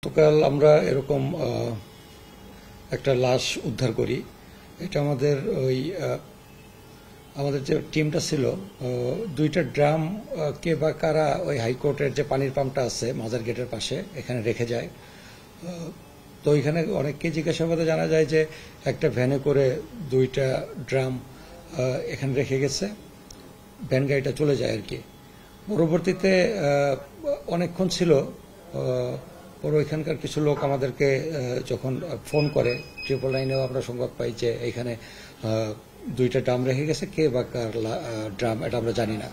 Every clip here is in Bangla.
গতকাল আমরা এরকম একটা লাশ উদ্ধার করি। এটা আমাদের আমাদের যে টিমটা ছিল, দুইটা ড্রাম কে বা কারা ওই হাইকোর্টের যে পানির পাম্পটা আছে মাজার গেটের পাশে এখানে রেখে যায়। তো এখানে অনেককে জিজ্ঞাসাবাদে জানা যায় যে একটা ভ্যানে করে দুইটা ড্রাম এখানে রেখে গেছে, ভ্যান গাড়িটা চলে যায় আর কি। পরবর্তীতে অনেকক্ষণ ছিল, পরে ওইখানকার কিছু লোক আমাদেরকে যখন ফোন করে, 999-এও আমরা সংবাদ পাই যে এখানে দুইটা ড্রাম রেখে গেছে, কে বা কার ড্রাম এটা আমরা জানি না।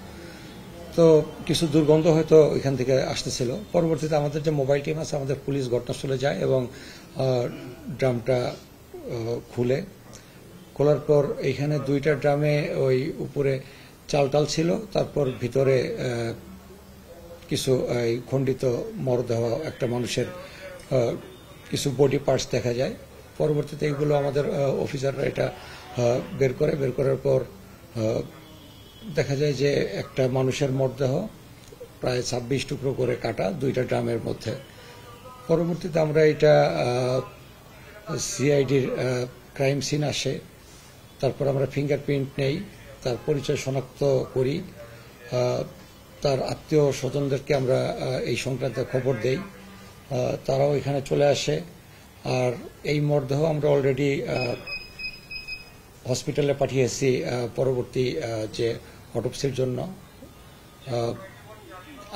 তো কিছু দুর্গন্ধ হয়তো ওইখান থেকে আসতেছিল। পরবর্তীতে আমাদের যে মোবাইল টিম আছে, আমাদের পুলিশ ঘটনাস্থলে যায় এবং ড্রামটা খোলার পর এইখানে দুইটা ড্রামে ওই উপরে চাল টাল ছিল, তারপর ভিতরে কিছু খণ্ডিত মরদেহ, একটা মানুষের কিছু বডি পার্টস দেখা যায়। পরবর্তীতে এগুলো আমাদের অফিসাররা এটা বের করার পর দেখা যায় যে একটা মানুষের মরদেহ প্রায় 26 টুকরো করে কাটা দুইটা ড্রামের মধ্যে। পরবর্তীতে আমরা এটা সিআইডির ক্রাইম সিন আসে, তারপর আমরা ফিঙ্গারপ্রিন্ট নেই, তার পরিচয় শনাক্ত করি, তার আত্মীয় স্বজনদেরকে আমরা এই সংক্রান্ত খবর দেই, তারাও এখানে চলে আসে। আর এই মরদেহ আমরা অলরেডি হসপিটালে পাঠিয়েছি পরবর্তী যে অটোপসির জন্য।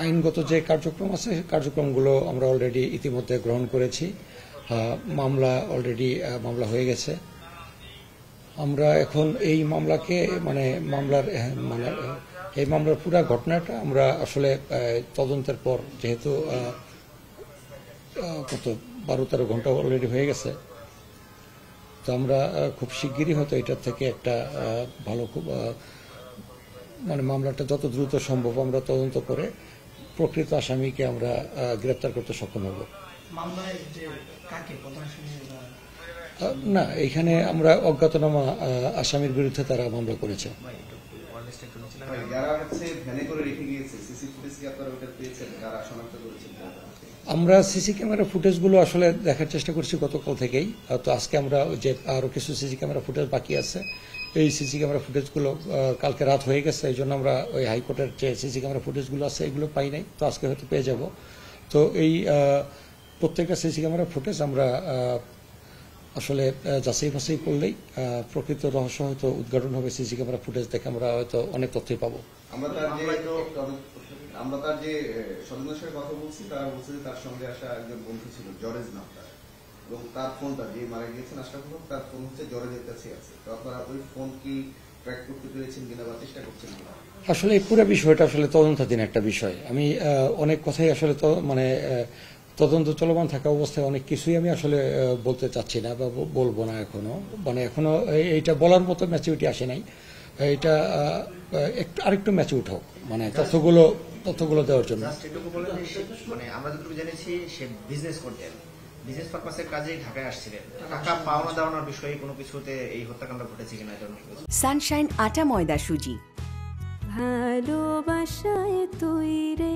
আইনগত যে কার্যক্রম আছে কার্যক্রমগুলো আমরা অলরেডি ইতিমধ্যে গ্রহণ করেছি। মামলা হয়ে গেছে। আমরা এখন এই মামলাকে এই মামলার পুরো ঘটনাটা আমরা আসলে তদন্তের পর, যেহেতু কত 12-13 ঘন্টা অলরেডি হয়ে গেছে, তো আমরা খুব শিগগিরই হয়তো এটার থেকে একটা ভালো মামলাটা যত দ্রুত সম্ভব আমরা তদন্ত করে প্রকৃত আসামিকে আমরা গ্রেপ্তার করতে সক্ষম হব। না, এখানে আমরা অজ্ঞাতনামা আসামির বিরুদ্ধে তারা মামলা করেছে। আমরা সিসি ক্যামেরা ফুটেজগুলো আসলে দেখার চেষ্টা করছি গতকাল থেকেই। তো আজকে আমরা যে আরো কিছু সিসি ক্যামেরা ফুটেজ বাকি আছে, এই সিসি ক্যামেরা ফুটেজগুলো কালকে রাত হয়ে গেছে, এই জন্য আমরা ওই হাইকোর্টের যে সিসি ক্যামেরা ফুটেজগুলো আছে এগুলো পাই নাই। তো আজকে হয়তো পেয়ে যাব। তো এই প্রত্যেকটা সিসি ক্যামেরা ফুটেজ আমরা আসলে যাচাই বাছাই করলেই প্রকৃত রহস্য হয়তো উদ্ঘাটন হবে। সিসি ক্যামেরা ফুটেজ দেখে আমরা হয়তো অনেক তথ্যই পাবো। আমরা তার যে স্বজনের সাথে কথা বলছি, তারা বলছে যে তার সঙ্গে আসা একজন বন্ধু ছিল জরেজ নাম তার, এবং তার ফোনটা যে মারা গিয়েছেন আশরাফুল হক, তার ফোন হচ্ছে জরেজের কাছে আছে। তো আপনারা ওই ফোন কি ট্র্যাক করতে পেরেছেন কিনা বা চেষ্টা করছেন কিনা? আসলে এই পুরো বিষয়টা আসলে তদন্তাধীন একটা বিষয়। আমি অনেক কথাই আসলে তদন্ত চলমান থাকা অবস্থায় অনেক কিছুই আমি আসলে বলতে চাচ্ছি না বা বলবো না এখনো এইটা বলার মতো ম্যাচুরিটি আসে নাই। এটা আরেকটু ম্যাচিউর হোক, তথ্যগুলো দেওয়ার জন্য। আমরা যতটুকু জেনেছি সে বিজনেস করতেন, বিজনেস পারপাসের কাজে ঢাকায় আসছিলেন। টাকা পাওনা দাওয়ানোর বিষয়ে কোনো কিছুতে এই হত্যাকাণ্ড ঘটেছে কিনা এটা সানশাইন আটা ময়দা সুজি। ভালোবাসায় তৈরি।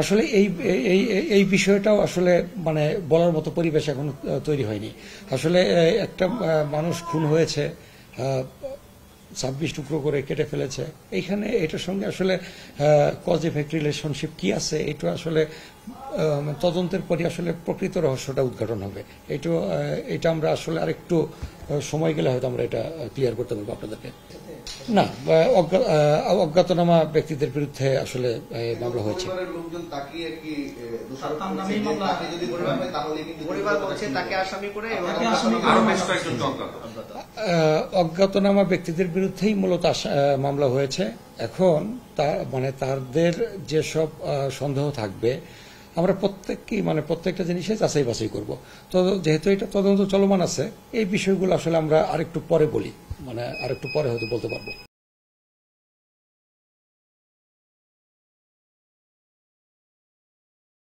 আসলে এই বিষয়টাও আসলে বলার মতো পরিবেশ এখন তৈরি হয়নি। আসলে একটা মানুষ খুন হয়েছে, 26 টুকরো করে কেটে ফেলেছে। এইখানে এটার সঙ্গে আসলে কজ ইফেক্ট রিলেশনশিপ কি আছে, এটা আসলে তদন্তের পরই আসলে প্রকৃত রহস্যটা উদ্ঘাটন হবে। এটা আমরা আসলে আরেকটু সময় গেলে হয়তো আমরা এটা ক্লিয়ার করতে পারবো আপনাদেরকে। না, অজ্ঞাতনামা ব্যক্তিদের বিরুদ্ধে আসলে মামলা হয়েছে। অজ্ঞাতনামা ব্যক্তিদের বিরুদ্ধেই মূলত মামলা হয়েছে। এখন তাদের যেসব সন্দেহ থাকবে আমরা প্রত্যেকটা জিনিসে যাচাই বাছাই করব। তো যেহেতু এটা তদন্ত চলমান আছে, এই বিষয়গুলো আসলে আমরা আরেকটু পরে বলি, আরেকটু পরে হয়তো বলতে পারবো।